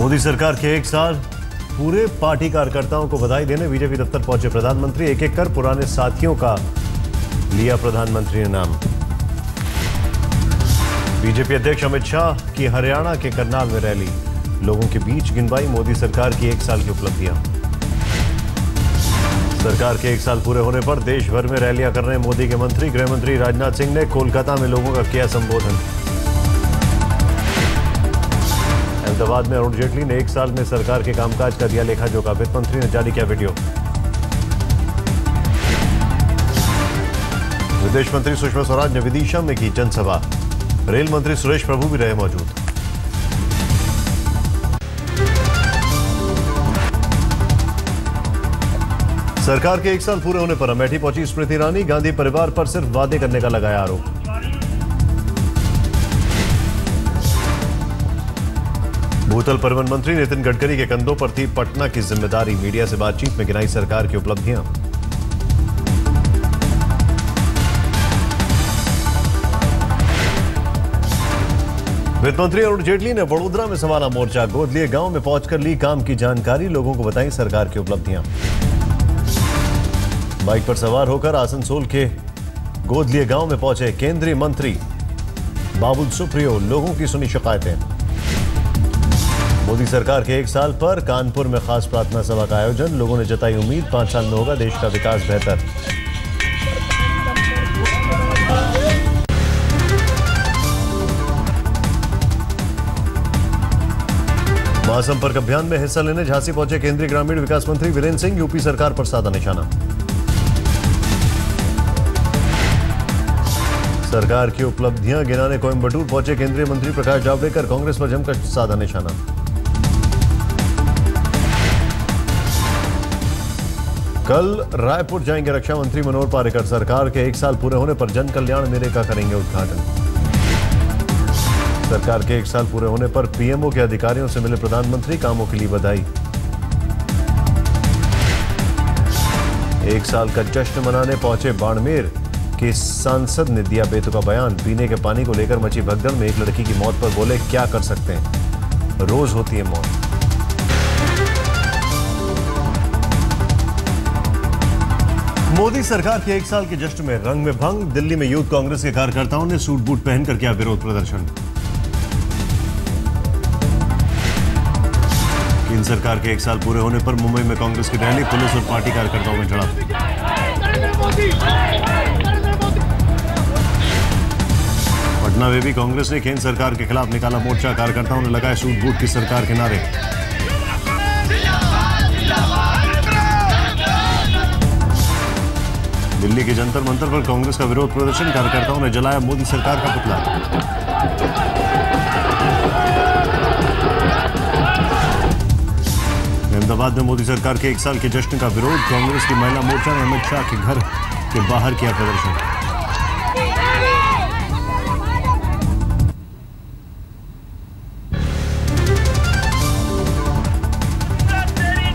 मोदी सरकार के एक साल पूरे पार्टी कार्यकर्ताओं को बधाई देने बीजेपी दफ्तर पहुंचे प्रधानमंत्री। एक एक कर पुराने साथियों का लिया प्रधानमंत्री ने नाम। बीजेपी अध्यक्ष अमित शाह की हरियाणा के करनाल में रैली, लोगों के बीच गिनवाई मोदी सरकार की एक साल की उपलब्धियां। सरकार के एक साल पूरे होने पर देश भर में रैलियां कर रहे मोदी के मंत्री। गृह मंत्री राजनाथ सिंह ने कोलकाता में लोगों का किया संबोधन। अहमदाबाद में अरुण जेटली ने एक साल में सरकार के कामकाज का दिया लेखा जोखा। वित्त मंत्री ने जारी किया वीडियो। विदेश मंत्री सुषमा स्वराज ने विदिशा में की जनसभा। रेल मंत्री सुरेश प्रभु भी रहे मौजूद। सरकार के एक साल पूरे होने पर अमेठी पहुंची स्मृति ईरानी। गांधी परिवार पर सिर्फ वादे करने का लगाया आरोप। भूतल परिवहन मंत्री नितिन गडकरी के कंधों पर थी पटना की जिम्मेदारी। मीडिया से बातचीत में गिनाई सरकार की उपलब्धियां। वित्त मंत्री अरुण जेटली ने वडोदरा में संभाला मोर्चा। गोद लिए गांव में पहुंचकर ली काम की जानकारी, लोगों को बताई सरकार की उपलब्धियां। बाइक पर सवार होकर आसनसोल के गोद लिए गांव में पहुंचे केंद्रीय मंत्री बाबुल सुप्रियो, लोगों की सुनी शिकायतें। मोदी सरकार के एक साल पर कानपुर में खास प्रार्थना सभा का आयोजन, लोगों ने जताई उम्मीद 5 साल में होगा देश का विकास बेहतर। महासंपर्क अभियान में हिस्सा लेने झांसी पहुंचे केंद्रीय ग्रामीण विकास मंत्री वीरेंद्र सिंह। यूपी सरकार पर साधा निशाना। सरकार की उपलब्धियां गिनाने कोयंबटूर पहुंचे केंद्रीय मंत्री प्रकाश जावड़ेकर। कांग्रेस पर जमकर साधा निशाना। कल रायपुर जाएंगे रक्षा मंत्री मनोहर पार्रिकर। सरकार के एक साल पूरे होने पर जन कल्याण मेले का करेंगे उद्घाटन। सरकार के एक साल पूरे होने पर पीएमओ के अधिकारियों से मिले प्रधानमंत्री, कामों के लिए बधाई। एक साल का जश्न मनाने पहुंचे बाड़मेर के सांसद ने दिया बेतुका बयान। पीने के पानी को लेकर मची भगदड़ में एक लड़की की मौत पर बोले, क्या कर सकते हैं, रोज होती है मौत। मोदी सरकार के एक साल के जश्न में रंग में भंग। दिल्ली में यूथ कांग्रेस के कार्यकर्ताओं ने सूट बूट पहनकर किया विरोध प्रदर्शन। केंद्र सरकार के एक साल पूरे होने पर मुंबई में कांग्रेस की रैली, पुलिस और पार्टी कार्यकर्ताओं में झड़प। पटना में भी कांग्रेस ने केंद्र सरकार के खिलाफ निकाला मोर्चा। कार्यकर्ताओं ने लगाए सूट बूट की सरकार के नारे। दिल्ली के जंतर मंतर पर कांग्रेस का विरोध प्रदर्शन। कार्यकर्ताओं ने जलाया मोदी सरकार का पुतला। अहमदाबाद में मोदी सरकार के एक साल के जश्न का विरोध। कांग्रेस की महिला मोर्चा ने अमित शाह के घर के बाहर किया प्रदर्शन।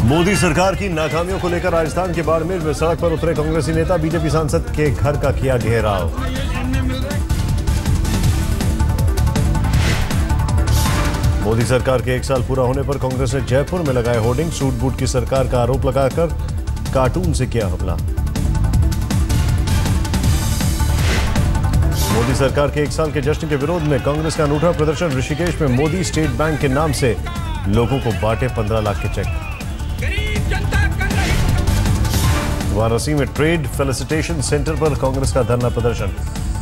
मोदी सरकार की नाकामियों को लेकर राजस्थान के बाड़मेर में सड़क पर उतरे कांग्रेसी नेता। बीजेपी सांसद के घर का किया घेराव। मोदी सरकार के एक साल पूरा होने पर कांग्रेस ने जयपुर में लगाए होर्डिंग। सूट बूट की सरकार का आरोप लगाकर कार्टून से किया हमला। मोदी सरकार के एक साल के जश्न के विरोध में कांग्रेस का अनूठा प्रदर्शन। ऋषिकेश में मोदी स्टेट बैंक के नाम से लोगों को बांटे 15 लाख के चेक। वाराणसी में ट्रेड फेलिसिटेशन सेंटर पर कांग्रेस का धरना प्रदर्शन।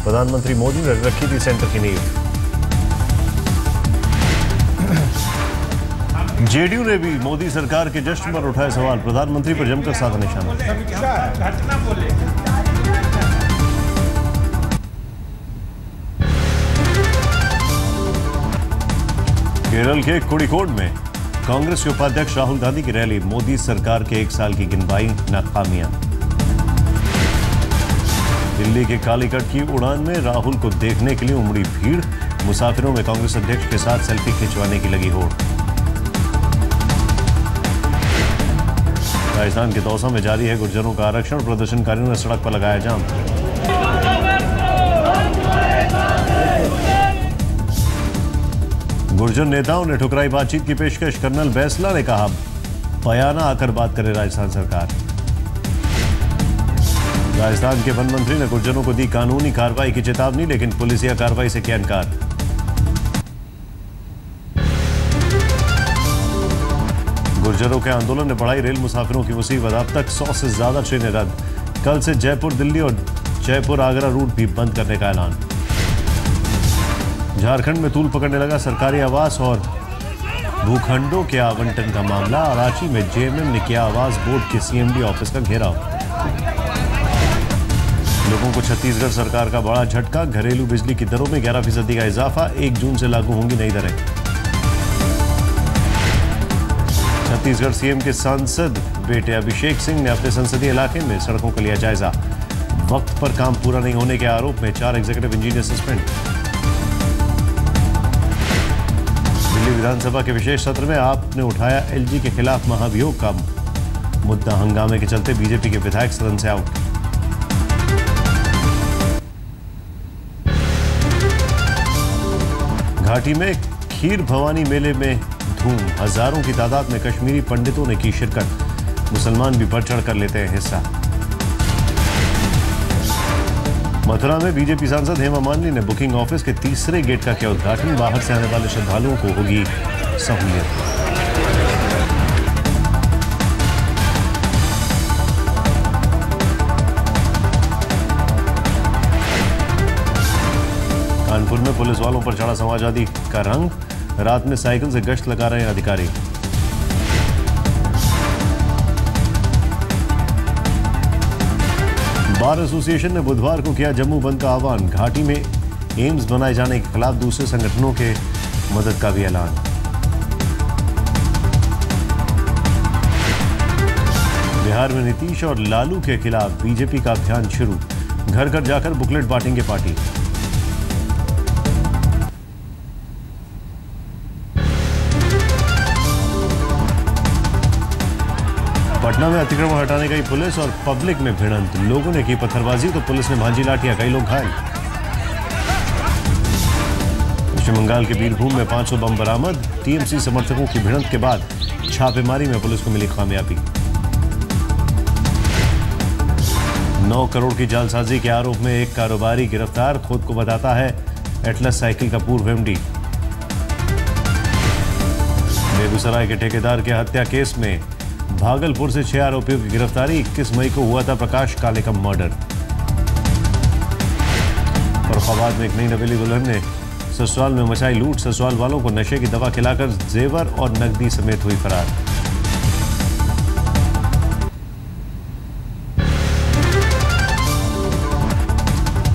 प्रधानमंत्री मोदी ने रखी थी सेंटर की नींव। जेडीयू ने भी मोदी सरकार के जश्न पर उठाए सवाल। प्रधानमंत्री पर जमकर साधा निशाना। केरल के कोड़िकोड में कांग्रेस के उपाध्यक्ष राहुल गांधी की रैली। मोदी सरकार के एक साल की गिनवाई नाकामियां। दिल्ली के कालीकट की उड़ान में राहुल को देखने के लिए उमड़ी भीड़। मुसाफिरों में कांग्रेस अध्यक्ष के साथ सेल्फी खिंचवाने की लगी होड़। राजस्थान के दौसा में जारी है गुर्जरों का आरक्षण। प्रदर्शनकारियों ने सड़क पर लगाया जाम। गुर्जर नेताओं ने ठुकराई बातचीत की पेशकश। कर्नल बैसला ने कहा बयाना आकर बात करे राजस्थान सरकार। राजस्थान के वन मंत्री ने गुर्जरों को दी कानूनी कार्रवाई की चेतावनी, लेकिन पुलिसिया कार्रवाई से किया इनकार। गुर्जरों के आंदोलन ने बढ़ाई रेल मुसाफिरों की मुसीबत। अब तक 100 से ज्यादा ट्रेनें रद्द। कल से जयपुर दिल्ली और जयपुर आगरा रूट भी बंद करने का ऐलान। झारखंड में तूल पकड़ने लगा सरकारी आवास और भूखंडों के आवंटन का मामला। रांची में जेएमएम ने किया आवास बोर्ड के सीएमडी ऑफिस का घेराव। लोगों को छत्तीसगढ़ सरकार का बड़ा झटका। घरेलू बिजली की दरों में 11% का इजाफा। 1 जून से लागू होंगी नई दरें। छत्तीसगढ़ सीएम के सांसद बेटे अभिषेक सिंह ने अपने संसदीय इलाके में सड़कों का लिया जायजा। वक्त पर काम पूरा नहीं होने के आरोप में 4 एग्जीक्यूटिव इंजीनियर सस्पेंड। दिल्ली विधानसभा के विशेष सत्र में आपने उठाया एलजी के खिलाफ महाभियोग का मुद्दा। हंगामे के चलते बीजेपी के विधायक सदन से आउट। घाटी में खीर भवानी मेले में धूम। हजारों की तादाद में कश्मीरी पंडितों ने की शिरकत। मुसलमान भी बढ़ चढ़ कर लेते हैं हिस्सा। मथुरा में बीजेपी सांसद हेमा मालिनी ने बुकिंग ऑफिस के तीसरे गेट का किया उद्घाटन। बाहर से आने वाले श्रद्धालुओं को होगी सहूलियत। कानपुर में पुलिस वालों पर चढ़ा समाजवादी का रंग। रात में साइकिल से गश्त लगा रहे हैं अधिकारी। बार एसोसिएशन ने बुधवार को किया जम्मू बंद का आह्वान। घाटी में एम्स बनाए जाने के खिलाफ दूसरे संगठनों के मदद का भी ऐलान। बिहार में नीतीश और लालू के खिलाफ बीजेपी का अभियान शुरू। घर घर जाकर बुकलेट बांटेंगे पार्टी। पटना में अतिक्रमण हटाने गई पुलिस और पब्लिक में भिड़ंत। लोगों ने की पत्थरबाजी तो पुलिस ने भांजी लाठियां। कई लोग घायल। पश्चिम बंगाल के बीरभूम में 500 बम बरामद। टीएमसी समर्थकों की भिड़ंत के बाद छापेमारी में पुलिस को मिली कामयाबी। 9 करोड़ की जालसाजी के आरोप में एक कारोबारी गिरफ्तार। खुद को बताता है एटलस साइकिल का पूर्व एमडी। बेगूसराय के ठेकेदार के हत्या केस में भागलपुर से 6 आरोपियों की गिरफ्तारी। 21 मई को हुआ था प्रकाश काले का मर्डर। फर्रुखाबाद में एक नई नवेली दुल्हन ने ससुराल में मचाई लूट। ससुराल वालों को नशे की दवा खिलाकर जेवर और नकदी समेत हुई फरार।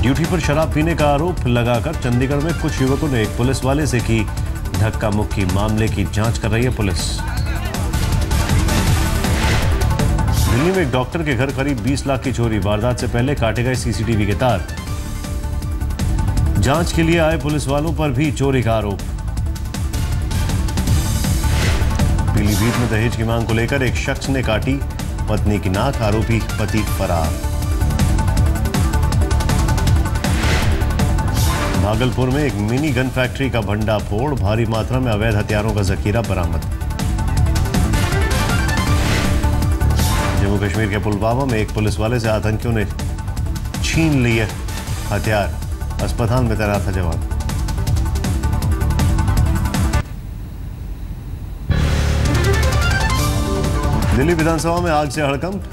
ड्यूटी पर शराब पीने का आरोप लगाकर चंडीगढ़ में कुछ युवकों ने एक पुलिस वाले से की धक्का मुक्की। मामले की जांच कर रही है पुलिस। दिल्ली में एक डॉक्टर के घर करीब 20 लाख की चोरी। वारदात से पहले काटे गए सीसीटीवी के तार। जांच के लिए आए पुलिस वालों पर भी चोरी का आरोप। पीलीभीत में दहेज की मांग को लेकर एक शख्स ने काटी पत्नी की नाक। आरोपी पति फरार। भागलपुर में एक मिनी गन फैक्ट्री का भंडाफोड़। भारी मात्रा में अवैध हथियारों का जखीरा बरामद। जम्मू कश्मीर के पुलवामा में एक पुलिस वाले से आतंकियों ने छीन लिए हथियार। अस्पताल में तैनात था जवान। दिल्ली विधानसभा में आग से हड़कंप।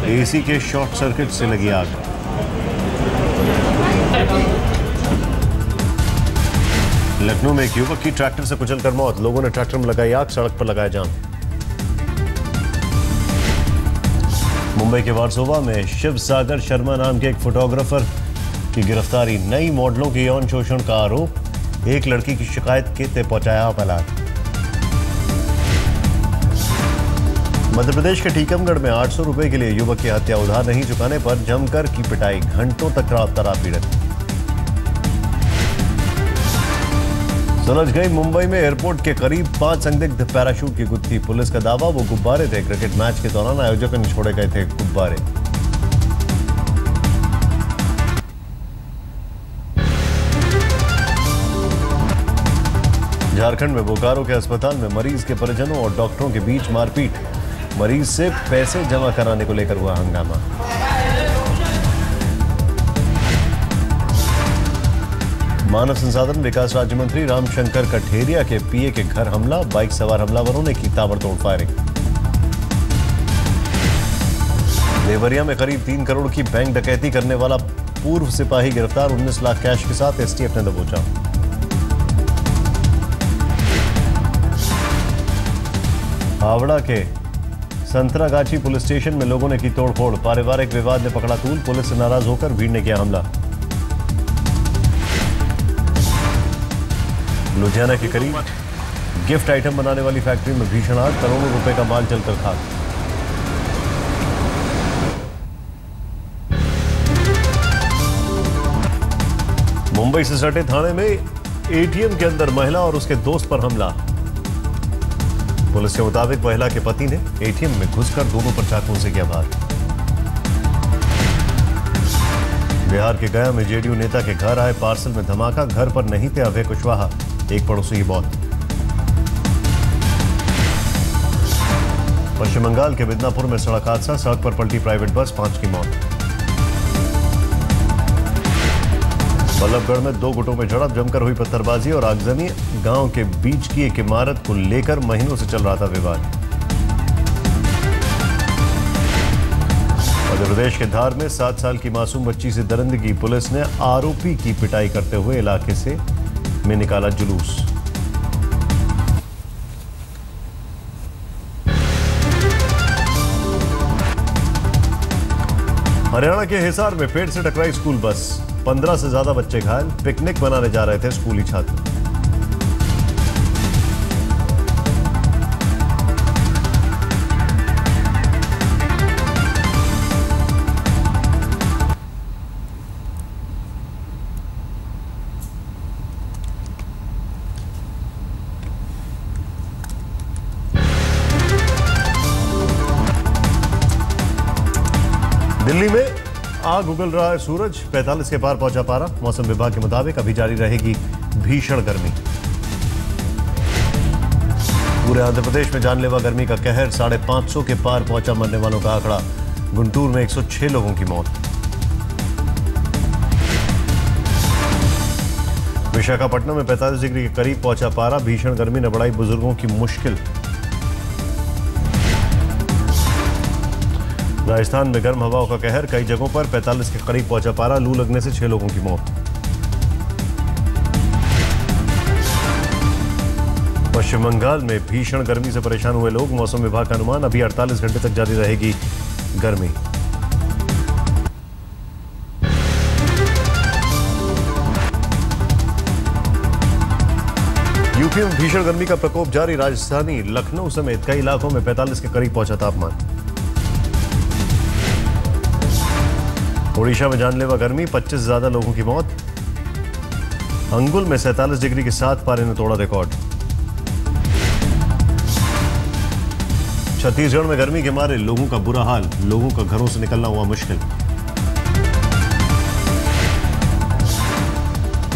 एसी के शॉर्ट सर्किट से लगी आग। लखनऊ में एक युवक की ट्रैक्टर से कुचलकर मौत। लोगों ने ट्रैक्टर में लगाई आग। सड़क पर लगाया जाम। मुंबई के वारसोवा में शिव सागर शर्मा नाम के एक फोटोग्राफर की गिरफ्तारी। नई मॉडलों के यौन शोषण का आरोप। एक लड़की की शिकायत के पहुंचाया अपराध। मध्य प्रदेश के टीकमगढ़ में 800 रुपए के लिए युवक की हत्या। उधार नहीं चुकाने पर जमकर की पिटाई। घंटों तक रहा पीड़ित। सुलझ गई मुंबई में एयरपोर्ट के करीब 5 संदिग्ध पैराशूट की गुत्थी। पुलिस का दावा वो गुब्बारे थे। क्रिकेट मैच के दौरान आयोजकों ने छोड़े गए थे गुब्बारे। झारखंड में बोकारो के अस्पताल में मरीज के परिजनों और डॉक्टरों के बीच मारपीट। मरीज से पैसे जमा कराने को लेकर हुआ हंगामा। मानव संसाधन विकास राज्य मंत्री रामशंकर कठेरिया के पीए के घर हमला। बाइक सवार हमलावरों ने की ताबड़तोड़ फायरिंग। देवरिया में करीब 3 करोड़ की बैंक डकैती करने वाला पूर्व सिपाही गिरफ्तार। 19 लाख कैश के साथ एसटीएफ ने दबोचा। हावड़ा के संतरागाछी पुलिस स्टेशन में लोगों ने की तोड़फोड़। पारिवारिक विवाद ने पकड़ा तूल। पुलिस से नाराज होकर भीड़ ने किया हमला। लुधियाना के करीब गिफ्ट आइटम बनाने वाली फैक्ट्री में भीषण आग। करोड़ों रुपए का माल जलकर खाक। मुंबई से सटे थाने में एटीएम के अंदर महिला और उसके दोस्त पर हमला। पुलिस के मुताबिक महिला के पति ने एटीएम में घुसकर दोनों पर चाकुओं से किया वार। बिहार के गया में जेडीयू नेता के घर आए पार्सल में धमाका। घर पर नहीं थे अभय कुशवाहा, एक पड़ोसी की मौत। पश्चिम बंगाल के मिदनापुर में सड़क हादसा। सड़क पर पलटी प्राइवेट बस, 5 की मौत। बल्लभगढ़ में 2 गुटों में झड़प। जमकर हुई पत्थरबाजी और आगजनी। गांव के बीच की एक इमारत को लेकर महीनों से चल रहा था विवाद। मध्य प्रदेश के धार में 7 साल की मासूम बच्ची से दरिंदगी। पुलिस ने आरोपी की पिटाई करते हुए इलाके से में निकाला जुलूस। हरियाणा के हिसार में पेड़ से टकराई स्कूल बस। 15 से ज्यादा बच्चे घायल। पिकनिक मनाने जा रहे थे स्कूली छात्र। दिल्ली में आग उगल रहा है सूरज। 45 के पार पहुंचा पारा। मौसम विभाग के मुताबिक अभी जारी रहेगी भीषण गर्मी। पूरे आंध्र प्रदेश में जानलेवा गर्मी का कहर। 550 के पार पहुंचा मरने वालों का आंकड़ा। गुंटूर में 106 लोगों की मौत। विशाखापट्टनम में 45 डिग्री के करीब पहुंचा पारा। भीषण गर्मी ने बढ़ाई बुजुर्गों की मुश्किल। राजस्थान में गर्म हवाओं का कहर। कई जगहों पर 45 के करीब पहुंचा पारा। लू लगने से 6 लोगों की मौत। पश्चिम बंगाल में भीषण गर्मी से परेशान हुए लोग। मौसम विभाग का अनुमान अभी 48 घंटे तक जारी रहेगी गर्मी। यूपी में भीषण गर्मी का प्रकोप जारी। राजधानी लखनऊ समेत कई इलाकों में 45 के करीब पहुंचा तापमान। ओडिशा में जानलेवा गर्मी। 25 से ज्यादा लोगों की मौत। अंगुल में 47 डिग्री के साथ पारे ने तोड़ा रिकॉर्ड। छत्तीसगढ़ में गर्मी के मारे लोगों का बुरा हाल। लोगों का घरों से निकलना हुआ मुश्किल।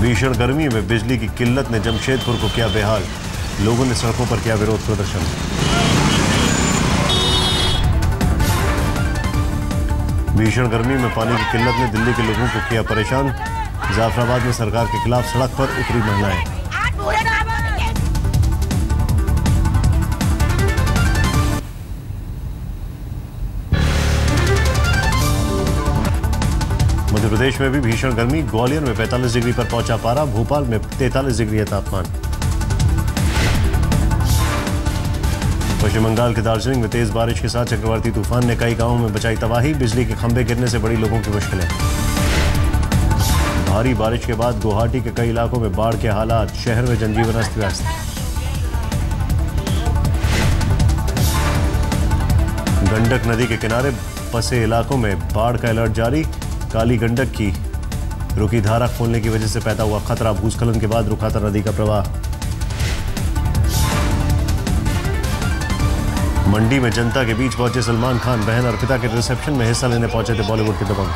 भीषण गर्मी में बिजली की किल्लत ने जमशेदपुर को किया बेहाल। लोगों ने सड़कों पर किया विरोध प्रदर्शन। भीषण गर्मी में पानी की किल्लत ने दिल्ली के लोगों को किया परेशान। जाफराबाद में सरकार के खिलाफ सड़क पर उतरी महिलाएं। मध्य प्रदेश में भी भीषण गर्मी। ग्वालियर में 45 डिग्री पर पहुंचा पारा। भोपाल में 43 डिग्री है तापमान। पश्चिम बंगाल के दार्जिलिंग में तेज बारिश के साथ चक्रवाती तूफान ने कई गांवों में बचाई तबाही। बिजली के खंभे गिरने से बड़ी लोगों की मुश्किलें। भारी बारिश के बाद गुवाहाटी के कई इलाकों में बाढ़ के हालात। शहर में जनजीवन अस्त व्यस्त। गंडक नदी के किनारे फंसे इलाकों में बाढ़ का अलर्ट जारी। काली गंडक की रुकी धारा खोलने की वजह से पैदा हुआ खतरा। भूस्खलन के बाद रुका था नदी का प्रवाह। मंडी में जनता के बीच पहुंचे सलमान खान। बहन अर्पिता के रिसेप्शन में हिस्सा लेने पहुंचे थे बॉलीवुड के दबंग।